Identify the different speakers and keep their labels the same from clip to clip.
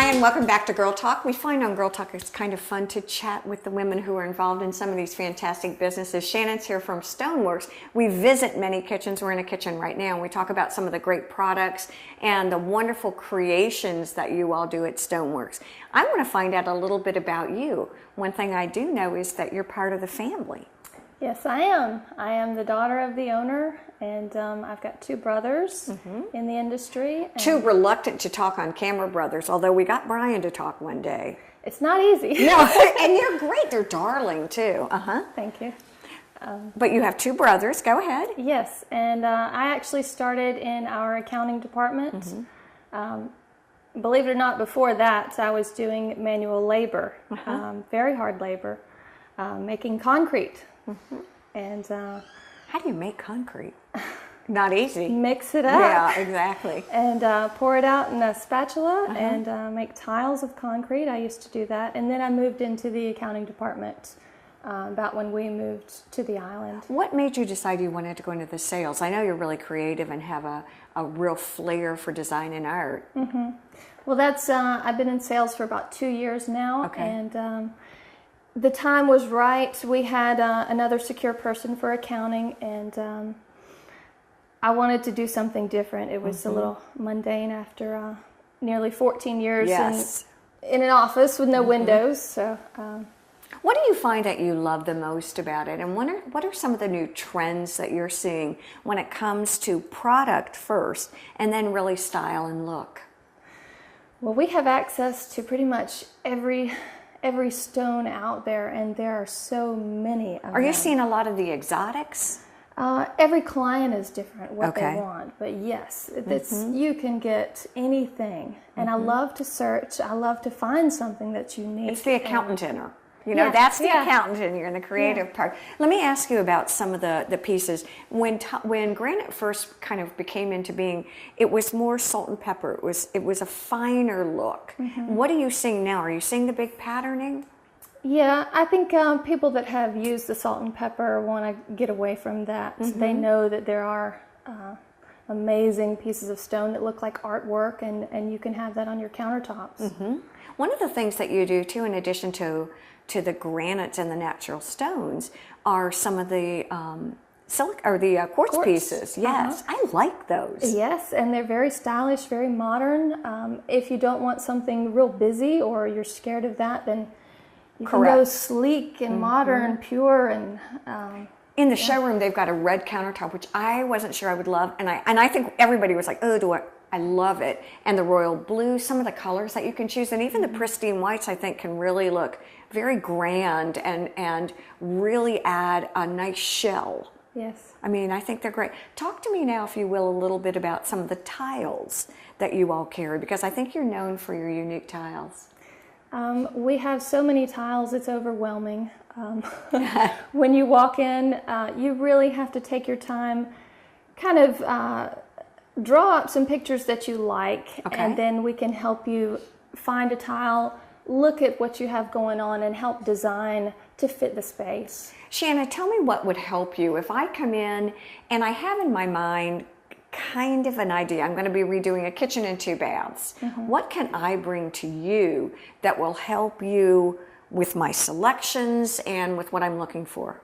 Speaker 1: Hi, and welcome back to Girl Talk. We find on Girl Talk it's kind of fun to chat with the women who are involved in some of these fantastic businesses. Shannon's here from StoneWorks. We visit many kitchens. We're in a kitchen right now, and we talk about some of the great products and the wonderful creations that you all do at StoneWorks. I want to find out a little bit about you. One thing I do know is that you're part of the family.
Speaker 2: Yes, I am. I am the daughter of the owner, and I've got two brothers in the industry.
Speaker 1: Two reluctant to talk on camera brothers, although we got Brian to talk one day.
Speaker 2: It's not easy.
Speaker 1: No, and they're great. They're darling, too.
Speaker 2: Thank you.
Speaker 1: But you have two brothers. Go ahead.
Speaker 2: Yes, and I actually started in our accounting department. Believe it or not, before that, I was doing manual labor, very hard labor, making concrete. And
Speaker 1: how do you make concrete? Not easy.
Speaker 2: Mix it up.
Speaker 1: Yeah, exactly.
Speaker 2: And pour it out in a spatula and make tiles of concrete. I used to do that. And then I moved into the accounting department about when we moved to the island.
Speaker 1: What made you decide you wanted to go into the sales? I know you're really creative and have a real flair for design and art.
Speaker 2: Well, that's I've been in sales for about 2 years now.
Speaker 1: Okay.
Speaker 2: And the time was right. We had another secure person for accounting, and I wanted to do something different. It was a little mundane after nearly 14 years in an office with no windows. So,
Speaker 1: what do you find that you love the most about it, and what are some of the new trends that you're seeing when it comes to product first, and then really style and look?
Speaker 2: Well, we have access to pretty much every stone out there, and there are so many of them.
Speaker 1: Are you seeing a lot of the exotics?
Speaker 2: Every client is different what they want, but yes, you can get anything. And I love to search. I love to find something that's unique.
Speaker 1: It's the accountant in her. You know, that's the accountant in you in the creative part. Let me ask you about some of the pieces. When Granite first kind of became into being, it was more salt and pepper. It was a finer look. What are you seeing now? Are you seeing the big patterning?
Speaker 2: Yeah, I think people that have used the salt and pepper want to get away from that. They know that there are amazing pieces of stone that look like artwork, and you can have that on your countertops.
Speaker 1: One of the things that you do too, in addition to the granites and the natural stones, are some of the quartz pieces. Yes, I like those.
Speaker 2: Yes, and they're very stylish, very modern. If you don't want something real busy or you're scared of that, then you can go sleek and modern, pure, and
Speaker 1: in the showroom they've got a red countertop, which I wasn't sure I would love, and I think everybody was like, oh, I love it. And the royal blue, some of the colors that you can choose, and even the pristine whites, I think, can really look very grand and really add a nice shell.
Speaker 2: Yes.
Speaker 1: I mean, I think they're great. Talk to me now, if you will, a little bit about some of the tiles that you all carry, because I think you're known for your unique tiles.
Speaker 2: We have so many tiles, it's overwhelming. When you walk in, you really have to take your time, kind of draw up some pictures that you like, and then we can help you find a tile, look at what you have going on, and help design to fit the space.
Speaker 1: Shannon, tell me what would help you if I come in and I have in my mind kind of an idea. I'm going to be redoing a kitchen and 2 baths. What can I bring to you that will help you with my selections and with what I'm looking for?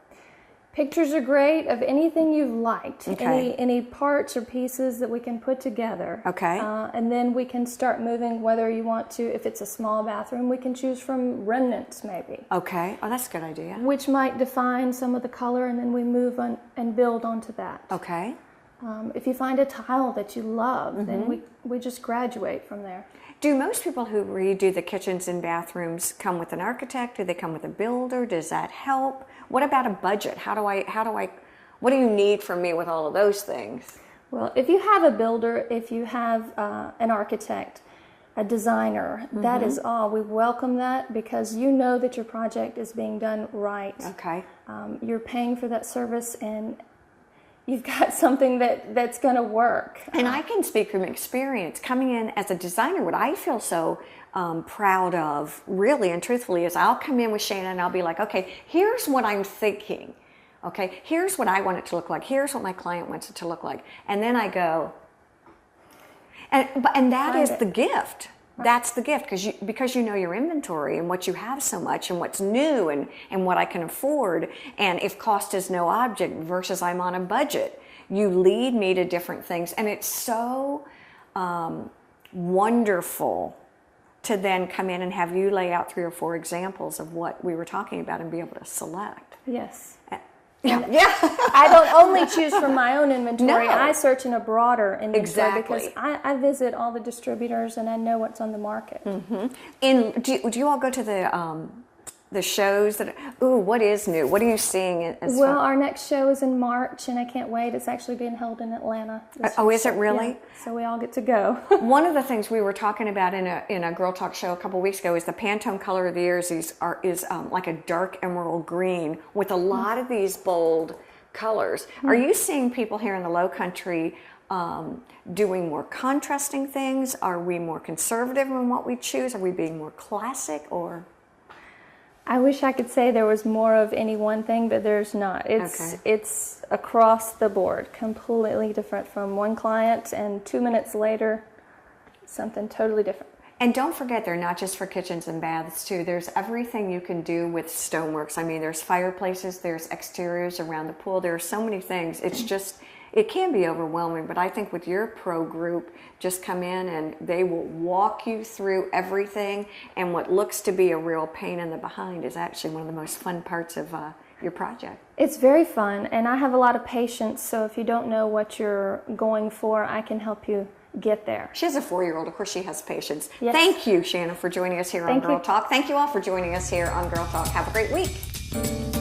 Speaker 2: Pictures are great of anything you've liked, any parts or pieces that we can put together. And then we can start moving, whether you want to, if it's a small bathroom, we can choose from remnants maybe.
Speaker 1: Oh, that's a good idea.
Speaker 2: Which might define some of the color, and then we move on and build onto that. If you find a tile that you love, then we just graduate from there.
Speaker 1: Do most people who redo the kitchens and bathrooms come with an architect? Do they come with a builder? Does that help? What about a budget? What do you need from me with all of those things?
Speaker 2: Well, if you have a builder, if you have an architect, a designer, that is all. We welcome that, because you know that your project is being done right. You're paying for that service, and you've got something that's going to work.
Speaker 1: And I can speak from experience. Coming in as a designer, what I feel so proud of, really and truthfully, is I'll come in with Shannon and I'll be like, okay, here's what I'm thinking. Okay, here's what I want it to look like. Here's what my client wants it to look like. And then I go, and that is the gift. That's the gift, because you know your inventory and what you have so much and what's new and what I can afford. And if cost is no object versus I'm on a budget, you lead me to different things. And it's so wonderful to then come in and have you lay out 3 or 4 examples of what we were talking about and be able to select.
Speaker 2: Yes.
Speaker 1: Yeah.
Speaker 2: I don't only choose from my own inventory.
Speaker 1: No.
Speaker 2: I search in a broader inventory
Speaker 1: Exactly.
Speaker 2: because I visit all the distributors and I know what's on the market.
Speaker 1: And do you all go to the shows that? Ooh, what is new? What are you seeing?
Speaker 2: Well, our next show is in March, and I can't wait. It's actually being held in Atlanta.
Speaker 1: Oh, is it really?
Speaker 2: Yeah, so we all get to go.
Speaker 1: One of the things we were talking about in a Girl Talk show a couple weeks ago is the Pantone color of the year is like a dark emerald green with a lot of these bold colors. Are you seeing people here in the Low Country doing more contrasting things? Are we more conservative in what we choose? Are we being more classic or?
Speaker 2: I wish I could say there was more of any one thing, but there's not. It's across the board, completely different from one client, and 2 minutes later, something totally different.
Speaker 1: And don't forget, they're not just for kitchens and baths too. There's everything you can do with StoneWorks. I mean, there's fireplaces, there's exteriors around the pool. There are so many things. It's just, it can be overwhelming, but I think with your pro group, just come in and they will walk you through everything, and what looks to be a real pain in the behind is actually one of the most fun parts of your project.
Speaker 2: It's very fun, and I have a lot of patience, so if you don't know what you're going for, I can help you get there.
Speaker 1: She has a 4-year-old. Of course, she has patience.
Speaker 2: Yes.
Speaker 1: Thank you, Shannon, for joining us here on
Speaker 2: Thank
Speaker 1: Girl
Speaker 2: you.
Speaker 1: Talk. Thank you all for joining us here on Girl Talk. Have a great week.